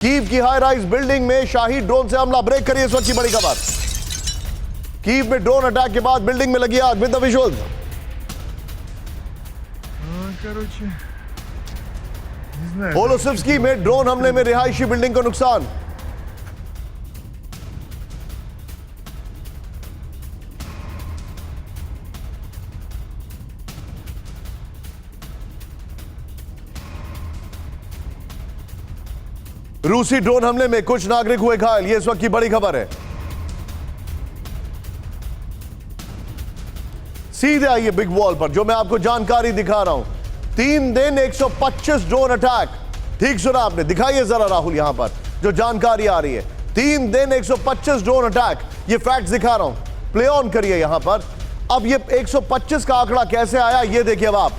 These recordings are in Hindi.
कीव की हाई राइज बिल्डिंग में शाही ड्रोन से हमला, ब्रेक करिए इस वक्त की बड़ी खबर। कीव में ड्रोन अटैक के बाद बिल्डिंग में लगी आग, विद द विजुअल्स। पोलोसिव्स्की में ड्रोन हमले में रिहायशी बिल्डिंग को नुकसान। रूसी ड्रोन हमले में कुछ नागरिक हुए घायल, यह इस वक्त की बड़ी खबर है। सीधे आइए बिग वॉल पर, जो मैं आपको जानकारी दिखा रहा हूं। 3 दिन 125 ड्रोन अटैक, ठीक सुना आपने। दिखाइए जरा राहुल यहां पर जो जानकारी आ रही है। 3 दिन 125 ड्रोन अटैक, ये फैक्ट्स दिखा रहा हूं। प्ले ऑन करिए यहां पर। अब ये 125 का आंकड़ा कैसे आया ये देखिए अब आप।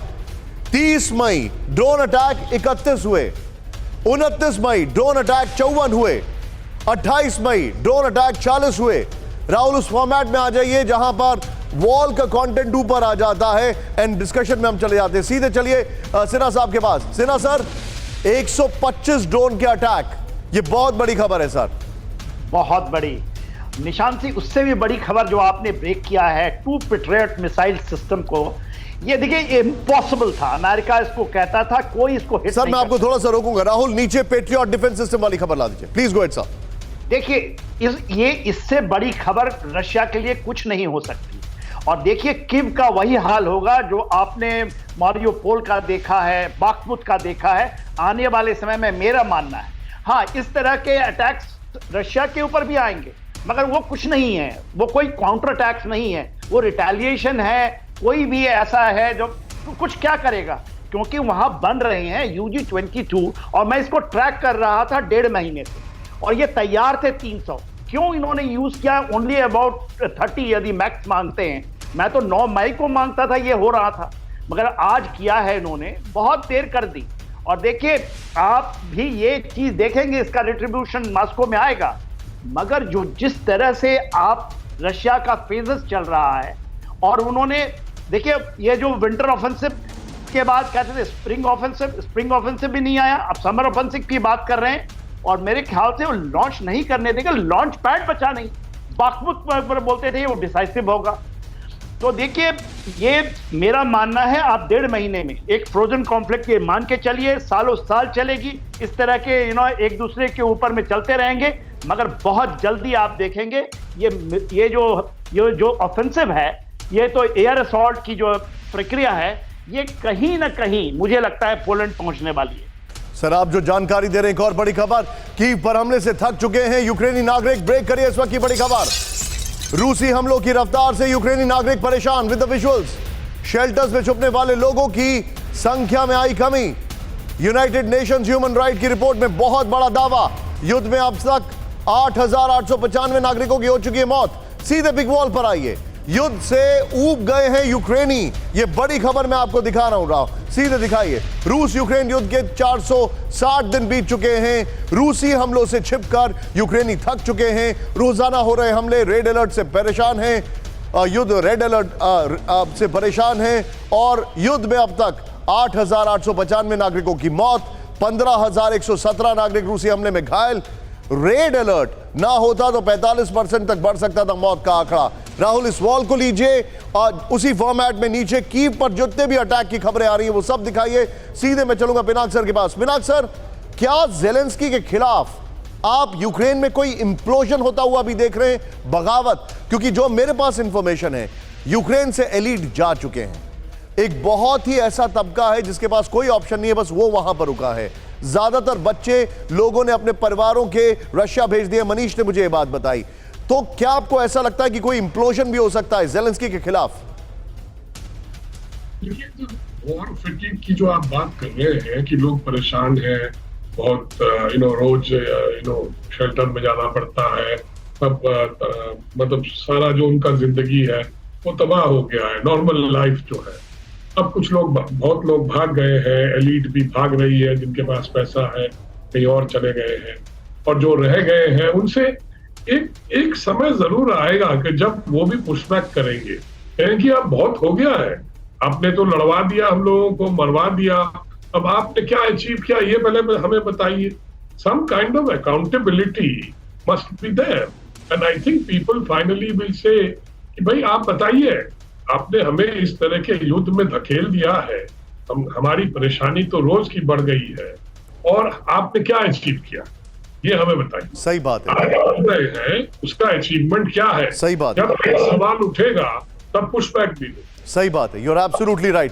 30 मई ड्रोन अटैक 31 हुए, 29 मई ड्रोन अटैक 54 हुए, 28 मई ड्रोन अटैक 40 हुए। राहुल उस फॉर्मेट में आ जाइए जहां पर वॉल का कंटेंट ऊपर आ जाता है एंड डिस्कशन में हम चले जाते हैं। सीधे चलिए सिन्हा साहब के पास। सिन्हा सर, 125 ड्रोन के अटैक, ये बहुत बड़ी खबर है सर। बहुत बड़ी निशान सी, उससे भी बड़ी खबर जो आपने ब्रेक किया है, 2 पेट्रियट मिसाइल सिस्टम को। ये देखिए इम्पॉसिबल था, अमेरिका इसको कहता था, कोई इसको हिट सर मैं आपको थोड़ा सा रोकूंगा। राहुल नीचे पेट्रियट डिफेंस सिस्टम वाली खबर ला दीजिए प्लीज, गो अहेड सर। देखिए इससे बड़ी खबर रशिया के लिए कुछ नहीं हो सकती। और देखिए कीव का वही हाल होगा जो आपने मारियोपोल का देखा है, बाख्मुत का देखा है। आने वाले समय में मेरा मानना है, हाँ, इस तरह के अटैक्स रशिया के ऊपर भी आएंगे, मगर वो कुछ नहीं है, वो कोई काउंटर अटैक्स नहीं है, वो रिटेलिएशन है। कोई भी ऐसा है जो कुछ क्या करेगा, क्योंकि वहां बन रहे हैं UG-22 और मैं इसको ट्रैक कर रहा था 1.5 महीने से, और ये तैयार थे 300। क्यों इन्होंने यूज किया? ओनली अबाउट 30 यदि मैक्स मांगते हैं। मैं तो 9 मई को मांगता था, ये हो रहा था, मगर आज किया है इन्होंने, बहुत देर कर दी। और देखिए आप भी ये चीज देखेंगे, इसका रिट्रीब्यूशन मॉस्को में आएगा। मगर जो जिस तरह से आप रशिया का फेजेस चल रहा है, और उन्होंने देखिए ये जो विंटर ऑफेंसिव के बाद कहते थे स्प्रिंग ऑफेंसिव भी नहीं आया, अब समर ऑफेंसिव की बात कर रहे हैं, और मेरे ख्याल से वो लॉन्च नहीं करने देंगे। लॉन्च पैड बचा नहीं, बाख्मुत पर बोलते थे वो डिसाइसिव होगा। तो देखिए ये मेरा मानना है, आप 1.5 महीने में एक फ्रोजन कॉन्फ्लिक्ट ये मान के चलिए, सालों साल चलेगी इस तरह के एक दूसरे के ऊपर में चलते रहेंगे, मगर बहुत जल्दी आप देखेंगे ये जो ऑफेंसिव है, ये तो एयर असॉल्ट की जो प्रक्रिया है, ये कहीं ना कहीं मुझे लगता है पोलैंड पहुंचने वाली है। सर आप जो जानकारी दे रहे हैं, एक और बड़ी खबर, कीव पर हमले से थक चुके हैं यूक्रेनी नागरिक, ब्रेक करिए इस वक्त की बड़ी खबर। रूसी हमलों की रफ्तार से यूक्रेनी नागरिक परेशान, विद द विजुअल्स। शेल्टर्स में छुपने वाले लोगों की संख्या में आई कमी। यूनाइटेड नेशंस ह्यूमन राइट की रिपोर्ट में बहुत बड़ा दावा, युद्ध में अब तक 8,895 नागरिकों की हो चुकी है मौत। सीधे बिग वॉल पर आइए। युद्ध से ऊब गए हैं यूक्रेनी, ये बड़ी खबर मैं आपको दिखा रहा हूं। राव सीधे दिखाइए। रूस यूक्रेन युद्ध के 460 दिन बीत चुके हैं। रूसी हमलों से छिपकर यूक्रेनी थक चुके हैं। रोजाना हो रहे हमले रेड अलर्ट से परेशान हैं, युद्ध रेड अलर्ट से परेशान हैं, और युद्ध में अब तक 8,895 नागरिकों की मौत, 15,117 नागरिक रूसी हमले में घायल। रेड अलर्ट ना होता तो 45% तक बढ़ सकता था मौत का आंकड़ा। राहुल इस वॉल को लीजिए और उसी फॉर्मेट में नीचे कीव पर जितने भी अटैक की खबरें आ रही हैं वो सब दिखाइए। सीधे मैं चलूंगा पिनाक सर के पास। पिनाक सर, क्या जेलेंस्की के खिलाफ आप यूक्रेन में कोई इंप्लोजन होता हुआ भी देख रहे हैं, बगावत? क्योंकि जो मेरे पास इंफॉर्मेशन है, यूक्रेन से एलीट जा चुके हैं। एक बहुत ही ऐसा तबका है जिसके पास कोई ऑप्शन नहीं है, बस वो वहां पर रुका है। ज्यादातर बच्चे लोगों ने अपने परिवारों के रशिया भेज दिए। मनीष ने मुझे ये बात बताई। तो क्या आपको ऐसा लगता है कि कोई इंप्लोजन भी हो सकता है जेलेंस्की के खिलाफ? वॉर फटीग की जो आप बात कर रहे हैं कि लोग परेशान हैं, बहुत रोज शेल्टर में जाना पड़ता है, सब मतलब सारा जो उनका जिंदगी है वो तबाह हो गया है, नॉर्मल लाइफ जो है। अब कुछ लोग, बहुत लोग भाग गए हैं, एलीट भी भाग रही है, जिनके पास पैसा है कहीं और चले गए हैं, और जो रह गए हैं उनसे एक समय जरूर आएगा कि जब वो भी पुशबैक करेंगे, कहेंगे अब बहुत हो गया है, आपने तो लड़वा दिया, हम लोगों को मरवा दिया, अब आपने क्या अचीव किया ये पहले हमें बताइए। some kind of accountability must be there. And I think people finally will say कि भाई आप बताइए, आपने हमें इस तरह के युद्ध में धकेल दिया है, हमारी परेशानी तो रोज की बढ़ गई है, और आपने क्या अचीव किया, ये हमें बताइए। सही बात है। आज आप रहे हैं उसका अचीवमेंट क्या है। सही बात है। जब एक सवाल उठेगा तब पुशबैक भी दो। सही बात है, यू आर एब्सोल्युटली राइट।